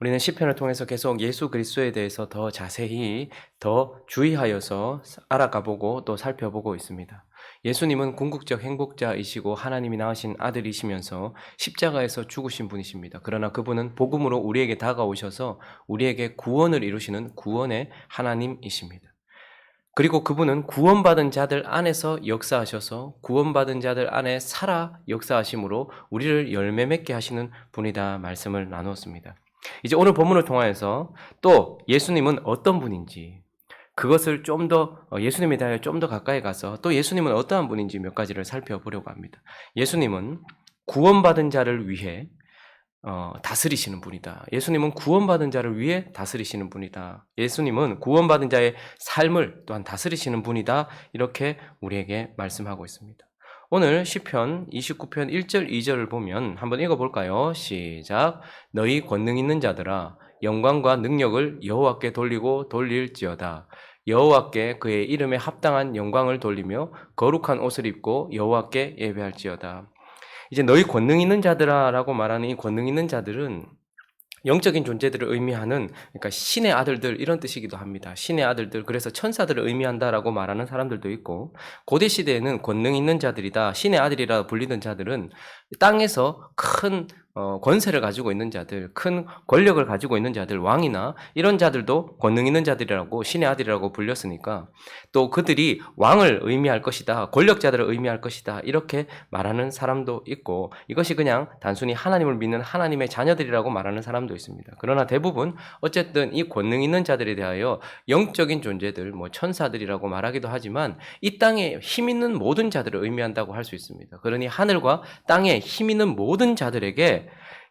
우리는 시편을 통해서 계속 예수 그리스도에 대해서 더 자세히 더 주의하여서 알아가 보고 또 살펴보고 있습니다. 예수님은 궁극적 행복자이시고 하나님이 낳으신 아들이시면서 십자가에서 죽으신 분이십니다. 그러나 그분은 복음으로 우리에게 다가오셔서 우리에게 구원을 이루시는 구원의 하나님이십니다. 그리고 그분은 구원받은 자들 안에서 역사하셔서 구원받은 자들 안에 살아 역사하심으로 우리를 열매 맺게 하시는 분이다 말씀을 나누었습니다. 이제 오늘 본문을 통하여서 또 예수님은 어떤 분인지 그것을 좀 더 예수님에 대하여 좀 더 가까이 가서 또 예수님은 어떠한 분인지 몇 가지를 살펴보려고 합니다. 예수님은 구원받은 자를 위해 다스리시는 분이다. 예수님은 구원받은 자를 위해 다스리시는 분이다. 예수님은 구원받은 자의 삶을 또한 다스리시는 분이다. 이렇게 우리에게 말씀하고 있습니다. 오늘 시편 29편 1절 2절을 보면 한번 읽어볼까요? 시작. 너희 권능 있는 자들아 영광과 능력을 여호와께 돌리고 돌릴지어다. 여호와께 그의 이름에 합당한 영광을 돌리며 거룩한 옷을 입고 여호와께 예배할지어다. 이제 너희 권능 있는 자들아라고 말하는 이 권능 있는 자들은 영적인 존재들을 의미하는 그러니까 신의 아들들 이런 뜻이기도 합니다. 신의 아들들 그래서 천사들을 의미한다라고 말하는 사람들도 있고 고대 시대에는 권능 있는 자들이다. 신의 아들이라 불리던 자들은 땅에서 큰 권세를 가지고 있는 자들, 큰 권력을 가지고 있는 자들, 왕이나 이런 자들도 권능 있는 자들이라고 신의 아들이라고 불렸으니까 또 그들이 왕을 의미할 것이다, 권력자들을 의미할 것이다 이렇게 말하는 사람도 있고 이것이 그냥 단순히 하나님을 믿는 하나님의 자녀들이라고 말하는 사람도 있습니다. 그러나 대부분 어쨌든 이 권능 있는 자들에 대하여 영적인 존재들, 천사들이라고 말하기도 하지만 이 땅에 힘 있는 모든 자들을 의미한다고 할 수 있습니다. 그러니 하늘과 땅에 힘 있는 모든 자들에게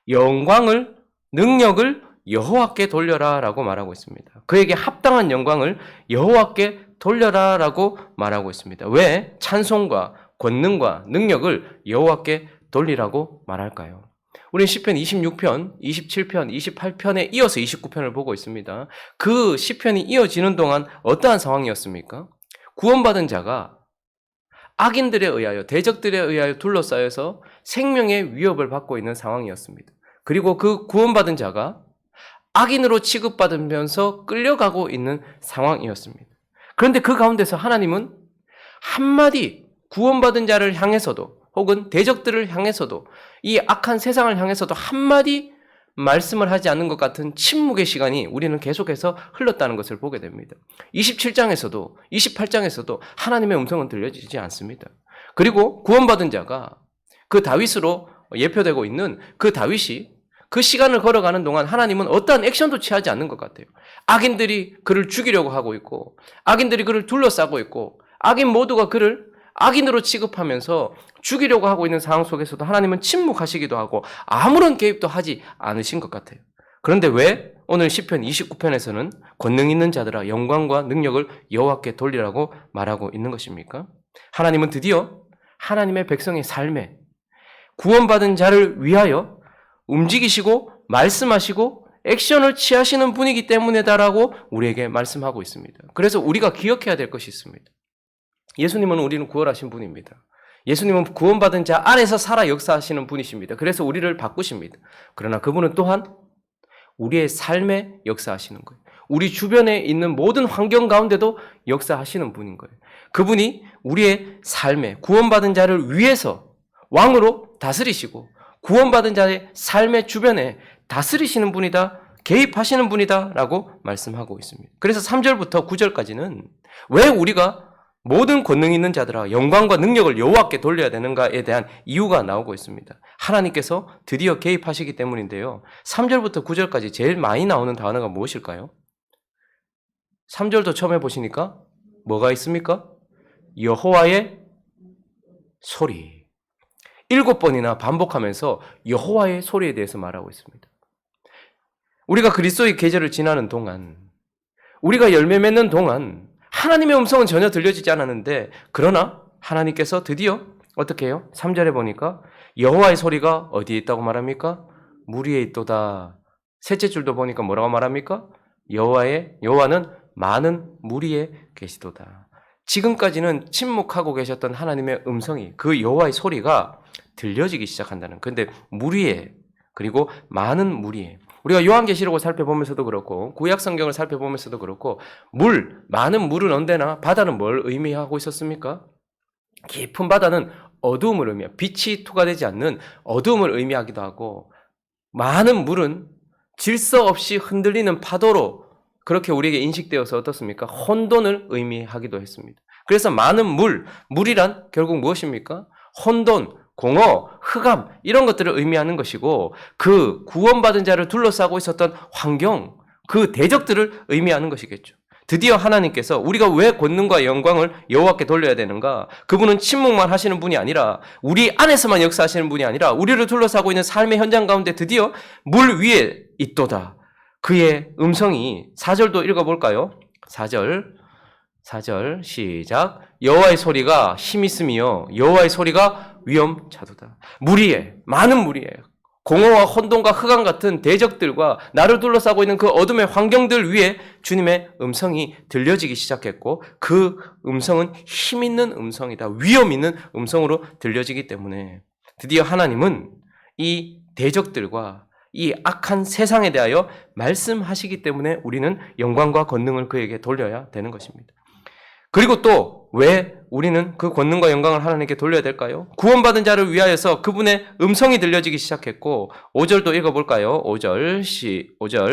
영광을, 능력을 여호와께 돌려라 라고 말하고 있습니다. 그에게 합당한 영광을 여호와께 돌려라 라고 말하고 있습니다. 왜 찬송과 권능과 능력을 여호와께 돌리라고 말할까요? 우리는 시편 26편, 27편, 28편에 이어서 29편을 보고 있습니다. 그 시편이 이어지는 동안 어떠한 상황이었습니까? 구원받은 자가 악인들에 의하여, 대적들에 의하여 둘러싸여서 생명의 위협을 받고 있는 상황이었습니다. 그리고 그 구원받은 자가 악인으로 취급받으면서 끌려가고 있는 상황이었습니다. 그런데 그 가운데서 하나님은 한마디 구원받은 자를 향해서도 혹은 대적들을 향해서도 이 악한 세상을 향해서도 한마디 말씀을 하지 않는 것 같은 침묵의 시간이 우리는 계속해서 흘렀다는 것을 보게 됩니다. 27장에서도 28장에서도 하나님의 음성은 들려지지 않습니다. 그리고 구원받은 자가 그 다윗으로 예표되고 있는 그 다윗이 그 시간을 걸어가는 동안 하나님은 어떠한 액션도 취하지 않는 것 같아요. 악인들이 그를 죽이려고 하고 있고 악인들이 그를 둘러싸고 있고 악인 모두가 그를 악인으로 취급하면서 죽이려고 하고 있는 상황 속에서도 하나님은 침묵하시기도 하고 아무런 개입도 하지 않으신 것 같아요. 그런데 왜 오늘 시편 29편에서는 권능 있는 자들아 영광과 능력을 여호와께 돌리라고 말하고 있는 것입니까? 하나님은 드디어 하나님의 백성의 삶에 구원받은 자를 위하여 움직이시고 말씀하시고 액션을 취하시는 분이기 때문이다라고 우리에게 말씀하고 있습니다. 그래서 우리가 기억해야 될 것이 있습니다. 예수님은 우리는 구원하신 분입니다. 예수님은 구원받은 자 안에서 살아 역사하시는 분이십니다. 그래서 우리를 바꾸십니다. 그러나 그분은 또한 우리의 삶에 역사하시는 거예요. 우리 주변에 있는 모든 환경 가운데도 역사하시는 분인 거예요. 그분이 우리의 삶에 구원받은 자를 위해서 왕으로 다스리시고 구원받은 자의 삶의 주변에 다스리시는 분이다, 개입하시는 분이다 라고 말씀하고 있습니다. 그래서 3절부터 9절까지는 왜 우리가 모든 권능 있는 자들아 영광과 능력을 여호와께 돌려야 되는가에 대한 이유가 나오고 있습니다. 하나님께서 드디어 개입하시기 때문인데요. 3절부터 9절까지 제일 많이 나오는 단어가 무엇일까요? 3절도 처음 해보시니까 뭐가 있습니까? 여호와의 소리. 7번이나 반복하면서 여호와의 소리에 대해서 말하고 있습니다. 우리가 그리스도의 계절을 지나는 동안 우리가 열매 맺는 동안 하나님의 음성은 전혀 들려지지 않았는데 그러나 하나님께서 드디어 어떻게 해요? 3절에 보니까 여호와의 소리가 어디에 있다고 말합니까? 물 위에 있도다. 셋째 줄도 보니까 뭐라고 말합니까? 여호와는 많은 물 위에 계시도다. 지금까지는 침묵하고 계셨던 하나님의 음성이 그 여호와의 소리가 들려지기 시작한다는. 그런데 물 위에 그리고 많은 물 위에 우리가 요한계시록을 살펴보면서도 그렇고 구약 성경을 살펴보면서도 그렇고 많은 물은 언제나 바다는 뭘 의미하고 있었습니까? 깊은 바다는 어두움을 의미해요. 빛이 투과되지 않는 어두움을 의미하기도 하고 많은 물은 질서 없이 흔들리는 파도로 그렇게 우리에게 인식되어서 어떻습니까? 혼돈을 의미하기도 했습니다. 그래서 많은 물이란 결국 무엇입니까? 혼돈, 공허, 흑암 이런 것들을 의미하는 것이고 그 구원받은 자를 둘러싸고 있었던 환경, 그 대적들을 의미하는 것이겠죠. 드디어 하나님께서 우리가 왜 권능과 영광을 여호와께 돌려야 되는가? 그분은 침묵만 하시는 분이 아니라 우리 안에서만 역사하시는 분이 아니라 우리를 둘러싸고 있는 삶의 현장 가운데 드디어 물 위에 있도다. 그의 음성이 4절도 읽어볼까요? 4절 시작. 여호와의 소리가 힘 있으며 여호와의 소리가 위엄차도다. 많은 물 위에 공허와 혼돈과 흑암 같은 대적들과 나를 둘러싸고 있는 그 어둠의 환경들 위에 주님의 음성이 들려지기 시작했고 그 음성은 힘 있는 음성이다. 위엄 있는 음성으로 들려지기 때문에 드디어 하나님은 이 대적들과 이 악한 세상에 대하여 말씀하시기 때문에 우리는 영광과 권능을 그에게 돌려야 되는 것입니다. 그리고 또 왜 우리는 그 권능과 영광을 하나님께 돌려야 될까요? 구원받은 자를 위하여서 그분의 음성이 들려지기 시작했고 5절도 읽어볼까요? 5절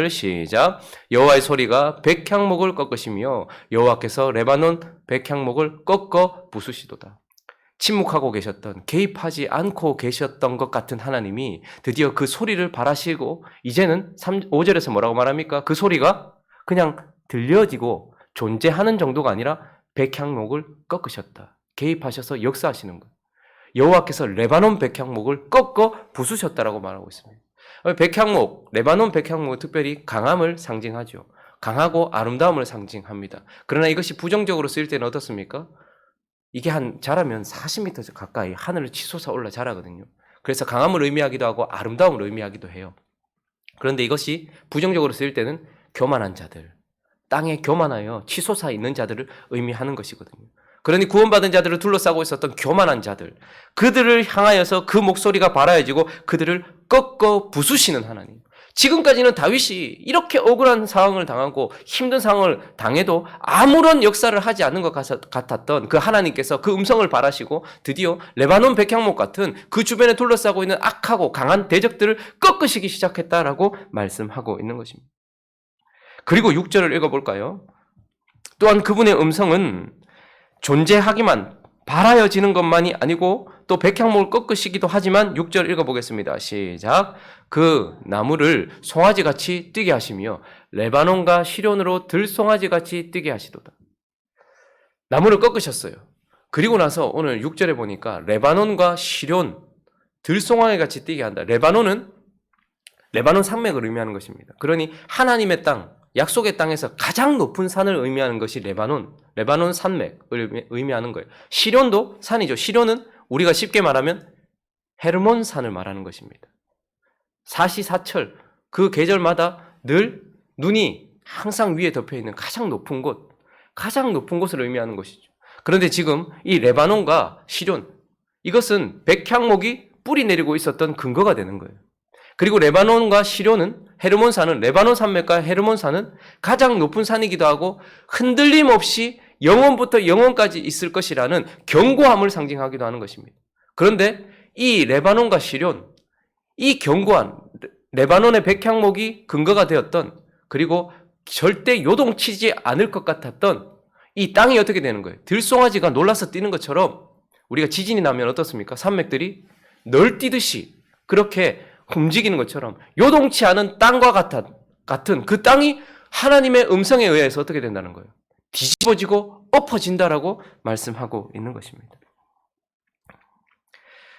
시작. 여호와의 소리가 백향목을 꺾으시며 여호와께서 레바논 백향목을 꺾어 부수시도다. 침묵하고 계셨던, 개입하지 않고 계셨던 것 같은 하나님이 드디어 그 소리를 발하시고 이제는 5절에서 뭐라고 말합니까? 그 소리가 그냥 들려지고 존재하는 정도가 아니라 백향목을 꺾으셨다. 개입하셔서 역사하시는 거예요. 여호와께서 레바논 백향목을 꺾어 부수셨다라고 말하고 있습니다. 백향목, 레바논 백향목은 특별히 강함을 상징하죠. 강하고 아름다움을 상징합니다. 그러나 이것이 부정적으로 쓰일 때는 어떻습니까? 이게 자라면 40m 가까이 하늘을 치솟아 올라 자라거든요. 그래서 강함을 의미하기도 하고 아름다움을 의미하기도 해요. 그런데 이것이 부정적으로 쓰일 때는 교만한 자들, 땅에 교만하여 치솟아 있는 자들을 의미하는 것이거든요. 그러니 구원받은 자들을 둘러싸고 있었던 교만한 자들, 그들을 향하여서 그 목소리가 발하여지고 그들을 꺾어 부수시는 하나님. 지금까지는 다윗이 이렇게 억울한 상황을 당하고 힘든 상황을 당해도 아무런 역사를 하지 않는 것 같았던 그 하나님께서 그 음성을 발하시고 드디어 레바논 백향목 같은 그 주변에 둘러싸고 있는 악하고 강한 대적들을 꺾으시기 시작했다라고 말씀하고 있는 것입니다. 그리고 6절을 읽어볼까요? 또한 그분의 음성은 존재하기만 발하여지는 것만이 아니고 또 백향목을 꺾으시기도 하지만 6절 읽어보겠습니다. 시작. 그 나무를 송아지같이 뛰게 하시며 레바논과 시련으로 들송아지같이 뛰게 하시도다. 나무를 꺾으셨어요. 그리고 나서 오늘 6절에 보니까 레바논과 시련, 들송아지같이 뛰게 한다. 레바논 산맥을 의미하는 것입니다. 그러니 하나님의 땅, 약속의 땅에서 가장 높은 산을 의미하는 것이 레바논 산맥을 의미하는 거예요. 시련도 산이죠. 시련은 우리가 쉽게 말하면 헤르몬 산을 말하는 것입니다. 사시사철, 그 계절마다 늘 눈이 항상 위에 덮여 있는 가장 높은 곳을 의미하는 것이죠. 그런데 지금 이 레바논과 시련, 이것은 백향목이 뿌리 내리고 있었던 근거가 되는 거예요. 그리고 레바논과 시련은 헤르몬 산은 레바논 산맥과 헤르몬 산은 가장 높은 산이기도 하고 흔들림 없이 영원부터 영원까지 있을 것이라는 견고함을 상징하기도 하는 것입니다. 그런데 이 레바논과 시련, 이 견고한 레바논의 백향목이 근거가 되었던 그리고 절대 요동치지 않을 것 같았던 이 땅이 어떻게 되는 거예요? 들송아지가 놀라서 뛰는 것처럼 우리가 지진이 나면 어떻습니까? 산맥들이 널뛰듯이 그렇게 움직이는 것처럼 요동치 않은 땅과 같은 그 땅이 하나님의 음성에 의해서 어떻게 된다는 거예요? 뒤집어지고 엎어진다라고 말씀하고 있는 것입니다.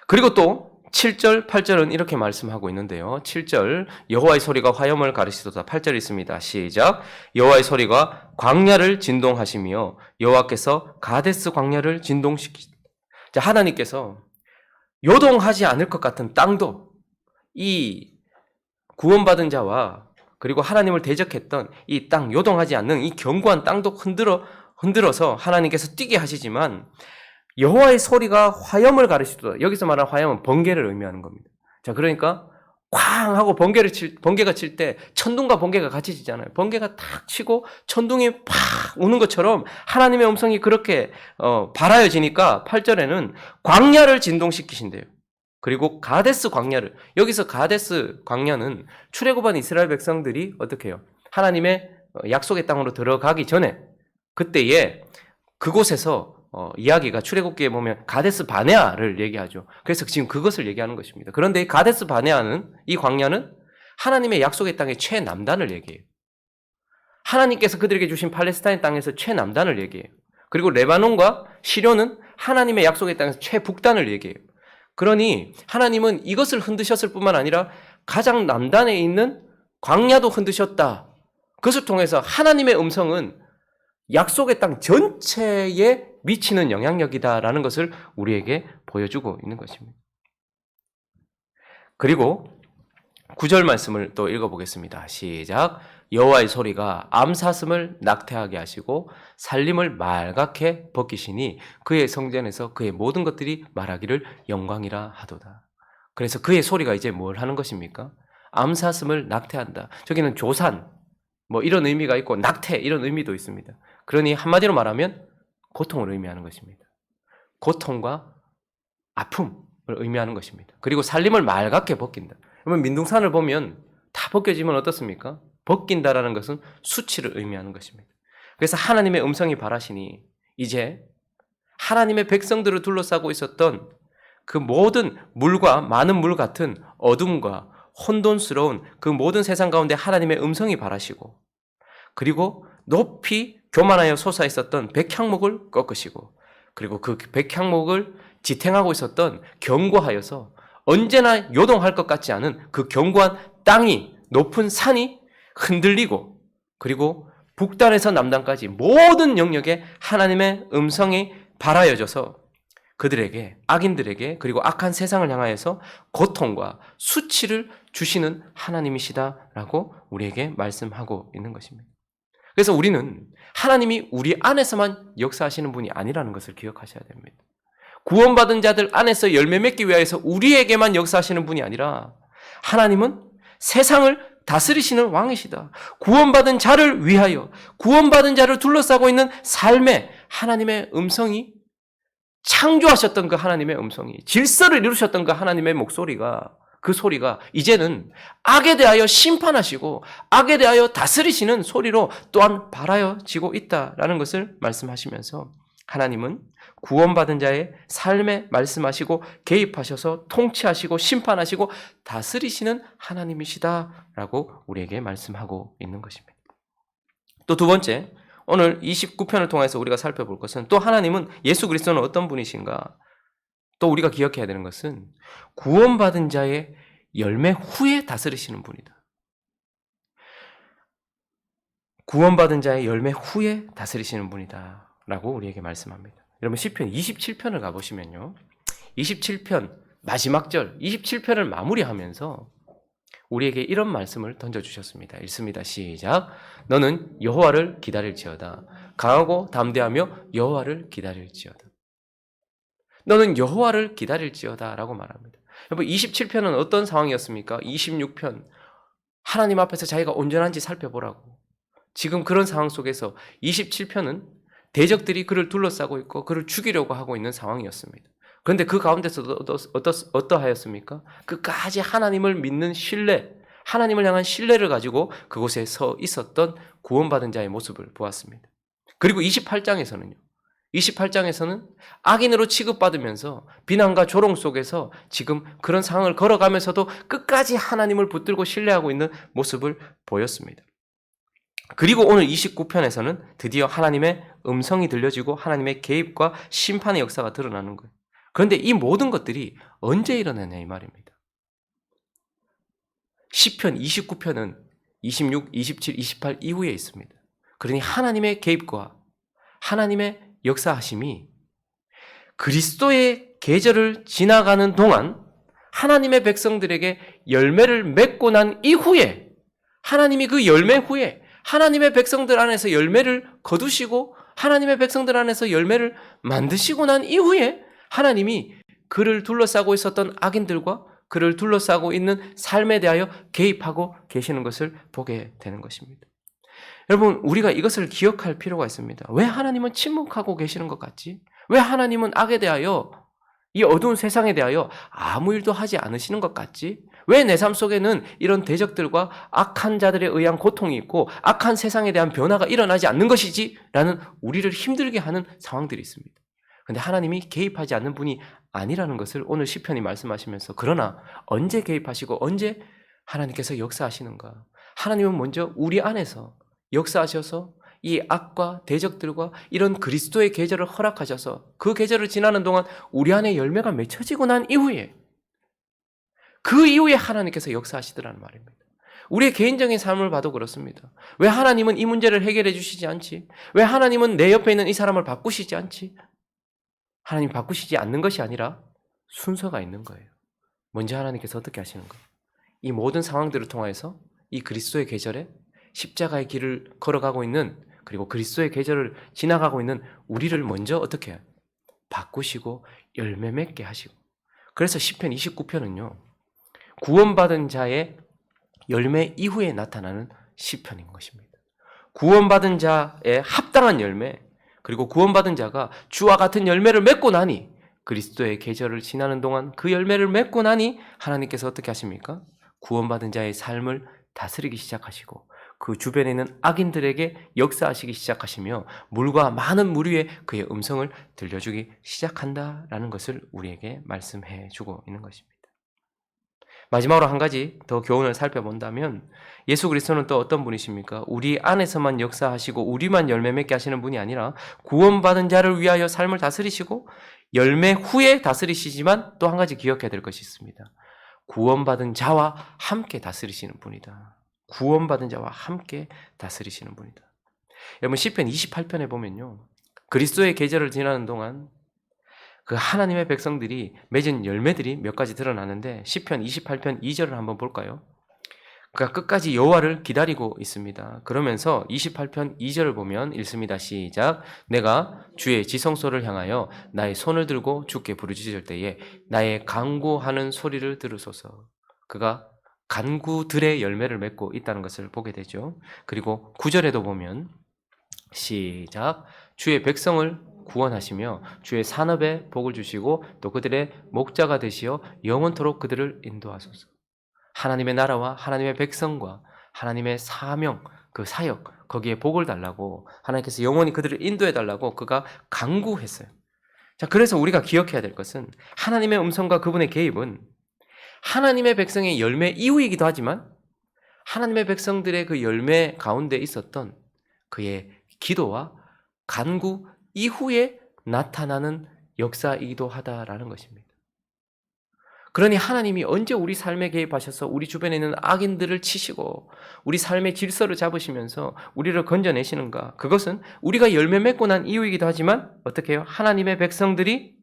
그리고 또 7절, 8절은 이렇게 말씀하고 있는데요. 7절 여호와의 소리가 화염을 가르치도다. 8절 있습니다. 시작. 여호와의 소리가 광야를 진동하시며 여호와께서 가데스 광야를 진동시키시다. 하나님께서 요동하지 않을 것 같은 땅도 이 구원받은 자와 그리고 하나님을 대적했던 이 땅, 요동하지 않는 이 견고한 땅도 흔들어서 하나님께서 뛰게 하시지만 여호와의 소리가 화염을 가르치도다. 여기서 말하는 화염은 번개를 의미하는 겁니다. 자, 그러니까 쾅 하고 번개가 칠 때 천둥과 번개가 같이 치잖아요. 번개가 탁 치고 천둥이 팍 우는 것처럼 하나님의 음성이 그렇게 발하여지니까 8절에는 광야를 진동시키신대요. 그리고 가데스 광야를, 여기서 가데스 광야는 출애굽한 이스라엘 백성들이 어떻게 해요? 하나님의 약속의 땅으로 들어가기 전에 그때에 그곳에서 이야기가 출애굽기에 보면 가데스 바네아를 얘기하죠. 그래서 지금 그것을 얘기하는 것입니다. 그런데 이 가데스 바네아는, 이 광야는 하나님의 약속의 땅의 최남단을 얘기해요. 하나님께서 그들에게 주신 팔레스타인 땅에서 최남단을 얘기해요. 그리고 레바논과 시료는 하나님의 약속의 땅에서 최북단을 얘기해요. 그러니 하나님은 이것을 흔드셨을 뿐만 아니라 가장 남단에 있는 광야도 흔드셨다. 그것을 통해서 하나님의 음성은 약속의 땅 전체에 미치는 영향력이다라는 것을 우리에게 보여주고 있는 것입니다. 그리고 9절 말씀을 또 읽어보겠습니다. 시작. 여호와의 소리가 암사슴을 낙태하게 하시고 살림을 말갛게 벗기시니 그의 성전에서 그의 모든 것들이 말하기를 영광이라 하도다. 그래서 그의 소리가 이제 뭘 하는 것입니까? 암사슴을 낙태한다. 저기는 조산 뭐 이런 의미가 있고 낙태 이런 의미도 있습니다. 그러니 한마디로 말하면 고통을 의미하는 것입니다. 고통과 아픔을 의미하는 것입니다. 그리고 살림을 말갛게 벗긴다. 그러면 민둥산을 보면 다 벗겨지면 어떻습니까? 벗긴다라는 것은 수치를 의미하는 것입니다. 그래서 하나님의 음성이 발하시니 이제 하나님의 백성들을 둘러싸고 있었던 그 모든 물과 많은 물 같은 어둠과 혼돈스러운 그 모든 세상 가운데 하나님의 음성이 발하시고 그리고 높이 교만하여 솟아 있었던 백향목을 꺾으시고 그리고 그 백향목을 지탱하고 있었던 견고하여서 언제나 요동할 것 같지 않은 그 견고한 땅이 높은 산이 흔들리고 그리고 북단에서 남단까지 모든 영역에 하나님의 음성이 발하여져서 그들에게 악인들에게 그리고 악한 세상을 향하여서 고통과 수치를 주시는 하나님이시다라고 우리에게 말씀하고 있는 것입니다. 그래서 우리는 하나님이 우리 안에서만 역사하시는 분이 아니라는 것을 기억하셔야 됩니다. 구원받은 자들 안에서 열매 맺기 위하여서 우리에게만 역사하시는 분이 아니라 하나님은 세상을 다스리시는 왕이시다. 구원받은 자를 위하여 구원받은 자를 둘러싸고 있는 삶에 하나님의 음성이 창조하셨던 그 하나님의 음성이 질서를 이루셨던 그 하나님의 목소리가 그 소리가 이제는 악에 대하여 심판하시고 악에 대하여 다스리시는 소리로 또한 발하여지고 있다라는 것을 말씀하시면서 하나님은 구원받은 자의 삶에 말씀하시고 개입하셔서 통치하시고 심판하시고 다스리시는 하나님이시다라고 우리에게 말씀하고 있는 것입니다. 또 두 번째, 오늘 29편을 통해서 우리가 살펴볼 것은 또 하나님은 예수 그리스도는 어떤 분이신가? 또 우리가 기억해야 되는 것은 구원받은 자의 열매 후에 다스리시는 분이다. 구원받은 자의 열매 후에 다스리시는 분이다 라고 우리에게 말씀합니다. 여러분 시편 27편을 가보시면요. 27편 마지막 절 27편을 마무리하면서 우리에게 이런 말씀을 던져주셨습니다. 읽습니다. 시작. 너는 여호와를 기다릴지어다. 강하고 담대하며 여호와를 기다릴지어다. 너는 여호와를 기다릴지어다 라고 말합니다. 여러분 27편은 어떤 상황이었습니까? 26편 하나님 앞에서 자기가 온전한지 살펴보라고. 지금 그런 상황 속에서 27편은 대적들이 그를 둘러싸고 있고 그를 죽이려고 하고 있는 상황이었습니다. 그런데 그 가운데서도 어떠하였습니까? 끝까지 하나님을 믿는 신뢰, 하나님을 향한 신뢰를 가지고 그곳에 서 있었던 구원받은 자의 모습을 보았습니다. 그리고 28장에서는요. 28장에서는 악인으로 취급받으면서 비난과 조롱 속에서 지금 그런 상황을 걸어가면서도 끝까지 하나님을 붙들고 신뢰하고 있는 모습을 보였습니다. 그리고 오늘 29편에서는 드디어 하나님의 음성이 들려지고 하나님의 개입과 심판의 역사가 드러나는 거예요. 그런데 이 모든 것들이 언제 일어나냐 이 말입니다. 시편 29편은 26, 27, 28 이후에 있습니다. 그러니 하나님의 개입과 하나님의 역사하심이 그리스도의 계절을 지나가는 동안 하나님의 백성들에게 열매를 맺고 난 이후에 하나님이 그 열매 후에 하나님의 백성들 안에서 열매를 거두시고 하나님의 백성들 안에서 열매를 만드시고 난 이후에 하나님이 그를 둘러싸고 있었던 악인들과 그를 둘러싸고 있는 삶에 대하여 개입하고 계시는 것을 보게 되는 것입니다. 여러분, 우리가 이것을 기억할 필요가 있습니다. 왜 하나님은 침묵하고 계시는 것 같지? 왜 하나님은 악에 대하여, 이 어두운 세상에 대하여 아무 일도 하지 않으시는 것 같지? 왜 내 삶 속에는 이런 대적들과 악한 자들에 의한 고통이 있고 악한 세상에 대한 변화가 일어나지 않는 것이지? 라는 우리를 힘들게 하는 상황들이 있습니다. 그런데 하나님이 개입하지 않는 분이 아니라는 것을 오늘 시편이 말씀하시면서, 그러나 언제 개입하시고 언제 하나님께서 역사하시는가? 하나님은 먼저 우리 안에서 역사하셔서 이 악과 대적들과 이런 그리스도의 계절을 허락하셔서 그 계절을 지나는 동안 우리 안에 열매가 맺혀지고 난 이후에, 그 이후에 하나님께서 역사하시더라는 말입니다. 우리의 개인적인 삶을 봐도 그렇습니다. 왜 하나님은 이 문제를 해결해 주시지 않지? 왜 하나님은 내 옆에 있는 이 사람을 바꾸시지 않지? 하나님 바꾸시지 않는 것이 아니라 순서가 있는 거예요. 먼저 하나님께서 어떻게 하시는 거예요? 이 모든 상황들을 통해서 이 그리스도의 계절에 십자가의 길을 걸어가고 있는, 그리고 그리스도의 계절을 지나가고 있는 우리를 먼저 어떻게 해요? 바꾸시고 열매 맺게 하시고. 그래서 시편 29편은요. 구원받은 자의 열매 이후에 나타나는 시편인 것입니다. 구원받은 자의 합당한 열매, 그리고 구원받은 자가 주와 같은 열매를 맺고 나니, 그리스도의 계절을 지나는 동안 그 열매를 맺고 나니 하나님께서 어떻게 하십니까? 구원받은 자의 삶을 다스리기 시작하시고 그 주변에 있는 악인들에게 역사하시기 시작하시며 물과 많은 물 위에 그의 음성을 들려주기 시작한다라는 것을 우리에게 말씀해 주고 있는 것입니다. 마지막으로 한 가지 더 교훈을 살펴본다면, 예수 그리스도는 또 어떤 분이십니까? 우리 안에서만 역사하시고 우리만 열매 맺게 하시는 분이 아니라 구원받은 자를 위하여 삶을 다스리시고 열매 후에 다스리시지만, 또 한 가지 기억해야 될 것이 있습니다. 구원받은 자와 함께 다스리시는 분이다. 구원받은 자와 함께 다스리시는 분이다. 여러분, 시편 28편에 보면요, 그리스도의 계절을 지나는 동안 그 하나님의 백성들이 맺은 열매들이 몇 가지 드러나는데, 시편 28편 2절을 한번 볼까요? 그가 끝까지 여호와를 기다리고 있습니다. 그러면서 28편 2절을 보면 읽습니다. 시작. 내가 주의 지성소를 향하여 나의 손을 들고 주께 부르짖을 때에 나의 간구하는 소리를 들으소서. 그가 간구들의 열매를 맺고 있다는 것을 보게 되죠. 그리고 9절에도 보면 시작. 주의 백성을 구원하시며 주의 산업에 복을 주시고 또 그들의 목자가 되시어 영원토록 그들을 인도하소서. 하나님의 나라와 하나님의 백성과 하나님의 사명, 그 사역, 거기에 복을 달라고 하나님께서 영원히 그들을 인도해 달라고 그가 간구했어요. 자, 그래서 우리가 기억해야 될 것은 하나님의 음성과 그분의 개입은 하나님의 백성의 열매 이후이기도 하지만 하나님의 백성들의 그 열매 가운데 있었던 그의 기도와 간구 이후에 나타나는 역사이기도 하다라는 것입니다. 그러니 하나님이 언제 우리 삶에 개입하셔서 우리 주변에 있는 악인들을 치시고 우리 삶의 질서를 잡으시면서 우리를 건져내시는가? 그것은 우리가 열매 맺고 난 이후이기도 하지만 어떻게 해요? 하나님의 백성들이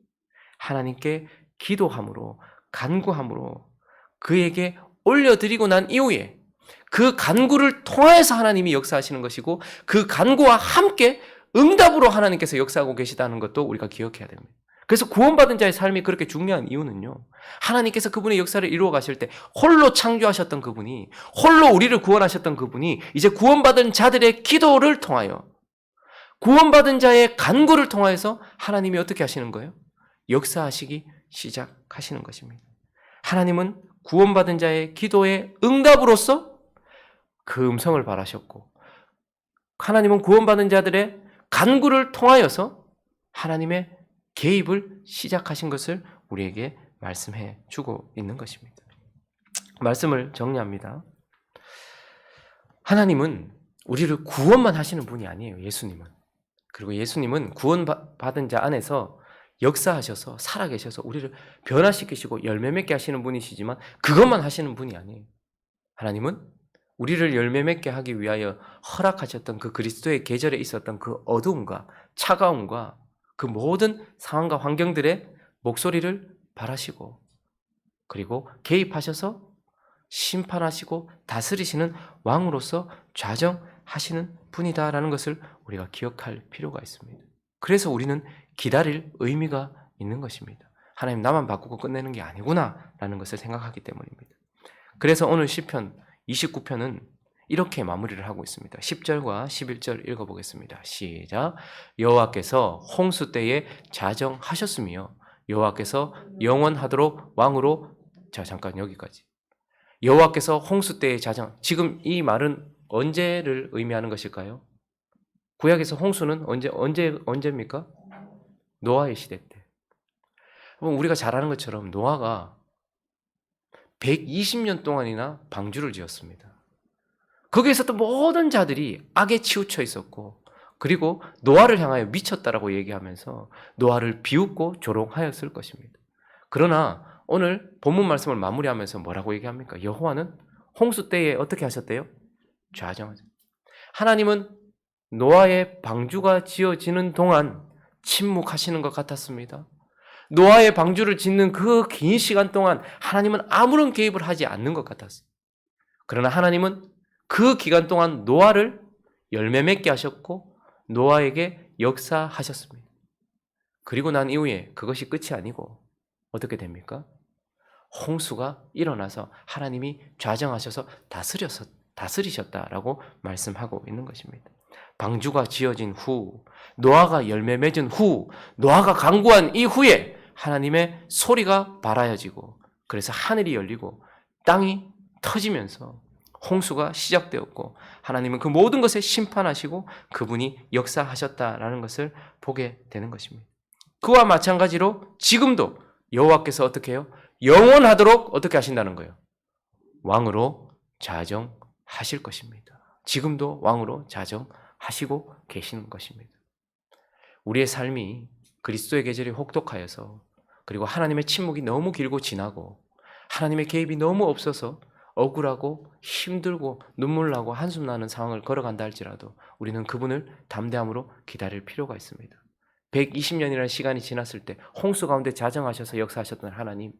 하나님께 기도함으로, 간구함으로 그에게 올려드리고 난 이후에 그 간구를 통해서 하나님이 역사하시는 것이고, 그 간구와 함께 응답으로 하나님께서 역사하고 계시다는 것도 우리가 기억해야 됩니다. 그래서 구원받은 자의 삶이 그렇게 중요한 이유는요, 하나님께서 그분의 역사를 이루어 가실 때 홀로 창조하셨던 그분이, 홀로 우리를 구원하셨던 그분이 이제 구원받은 자들의 기도를 통하여, 구원받은 자의 간구를 통하여서 하나님이 어떻게 하시는 거예요? 역사하시기 시작하시는 것입니다. 하나님은 구원받은 자의 기도의 응답으로서 그 음성을 바라셨고, 하나님은 구원받은 자들의 간구를 통하여서 하나님의 개입을 시작하신 것을 우리에게 말씀해 주고 있는 것입니다. 말씀을 정리합니다. 하나님은 우리를 구원만 하시는 분이 아니에요. 예수님은. 그리고 예수님은 구원받은 자 안에서 역사하셔서 살아계셔서 우리를 변화시키시고 열매 맺게 하시는 분이시지만 그것만 하시는 분이 아니에요. 하나님은 우리를 열매 맺게 하기 위하여 허락하셨던 그 그리스도의 계절에 있었던 그 어두움과 차가움과 그 모든 상황과 환경들의 목소리를 바라시고, 그리고 개입하셔서 심판하시고 다스리시는 왕으로서 좌정하시는 분이다라는 것을 우리가 기억할 필요가 있습니다. 그래서 우리는 기다릴 의미가 있는 것입니다. 하나님 나만 바꾸고 끝내는 게 아니구나라는 것을 생각하기 때문입니다. 그래서 오늘 시편 29편은 이렇게 마무리를 하고 있습니다. 10절과 11절 읽어보겠습니다. 시작. 여호와께서 홍수 때에 자정하셨으며 여호와께서 영원하도록 왕으로. 자, 잠깐 여기까지. 여호와께서 홍수 때에 자정. 지금 이 말은 언제를 의미하는 것일까요? 구약에서 홍수는 언제입니까? 노아의 시대 때. 우리가 잘 아는 것처럼 노아가 120년 동안이나 방주를 지었습니다. 거기에 있었던 모든 자들이 악에 치우쳐 있었고, 그리고 노아를 향하여 미쳤다라고 얘기하면서 노아를 비웃고 조롱하였을 것입니다. 그러나 오늘 본문 말씀을 마무리하면서 뭐라고 얘기합니까? 여호와는 홍수 때에 어떻게 하셨대요? 좌정하셨어요. 하나님은 노아의 방주가 지어지는 동안 침묵하시는 것 같았습니다. 노아의 방주를 짓는 그 긴 시간 동안 하나님은 아무런 개입을 하지 않는 것 같았어요. 그러나 하나님은 그 기간 동안 노아를 열매 맺게 하셨고 노아에게 역사하셨습니다. 그리고 난 이후에 그것이 끝이 아니고 어떻게 됩니까? 홍수가 일어나서 하나님이 좌정하셔서 다스리셨다라고 말씀하고 있는 것입니다. 방주가 지어진 후, 노아가 열매 맺은 후, 노아가 간구한 이후에 하나님의 소리가 발하여지고 그래서 하늘이 열리고 땅이 터지면서 홍수가 시작되었고 하나님은 그 모든 것에 심판하시고 그분이 역사하셨다라는 것을 보게 되는 것입니다. 그와 마찬가지로 지금도 여호와께서 어떻게 해요? 영원하도록 어떻게 하신다는 거예요? 왕으로 자정하실 것입니다. 지금도 왕으로 자정하시고 계시는 것입니다. 우리의 삶이 그리스도의 계절이 혹독하여서 그리고 하나님의 침묵이 너무 길고 지나고 하나님의 개입이 너무 없어서 억울하고 힘들고 눈물 나고 한숨 나는 상황을 걸어간다 할지라도 우리는 그분을 담대함으로 기다릴 필요가 있습니다. 120년이라는 시간이 지났을 때 홍수 가운데 자정하셔서 역사하셨던 하나님,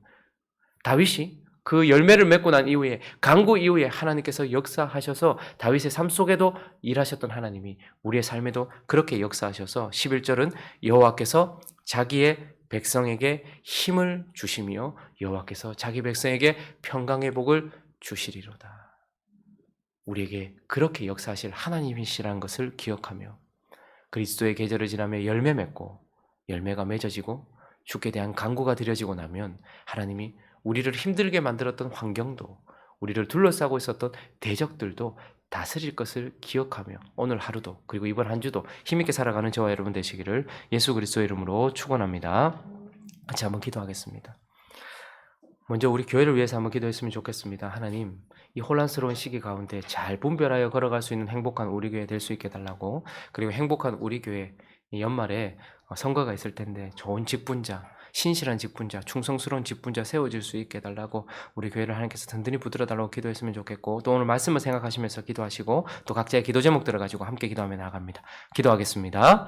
다윗이 그 열매를 맺고 난 이후에 간구 이후에 하나님께서 역사하셔서 다윗의 삶 속에도 일하셨던 하나님이 우리의 삶에도 그렇게 역사하셔서 11절은 여호와께서 자기의 백성에게 힘을 주시며 여호와께서 자기 백성에게 평강의 복을 주시리로다. 우리에게 그렇게 역사하실 하나님이시라는 것을 기억하며 그리스도의 계절을 지나며 열매 맺고 열매가 맺어지고 주께 대한 간구가 드려지고 나면 하나님이 우리를 힘들게 만들었던 환경도 우리를 둘러싸고 있었던 대적들도 다스릴 것을 기억하며 오늘 하루도 그리고 이번 한 주도 힘있게 살아가는 저와 여러분 되시기를 예수 그리스도의 이름으로 축원합니다. 같이 한번 기도하겠습니다. 먼저 우리 교회를 위해서 한번 기도했으면 좋겠습니다. 하나님, 이 혼란스러운 시기 가운데 잘 분별하여 걸어갈 수 있는 행복한 우리 교회 될 수 있게 해달라고, 그리고 행복한 우리 교회 연말에 선거가 있을 텐데 좋은 직분자, 신실한 직분자, 충성스러운 직분자 세워질 수 있게 해달라고 우리 교회를 하나님께서 든든히 붙들어달라고 기도했으면 좋겠고, 또 오늘 말씀을 생각하시면서 기도하시고 또 각자의 기도 제목들을 가지고 함께 기도하며 나아갑니다. 기도하겠습니다.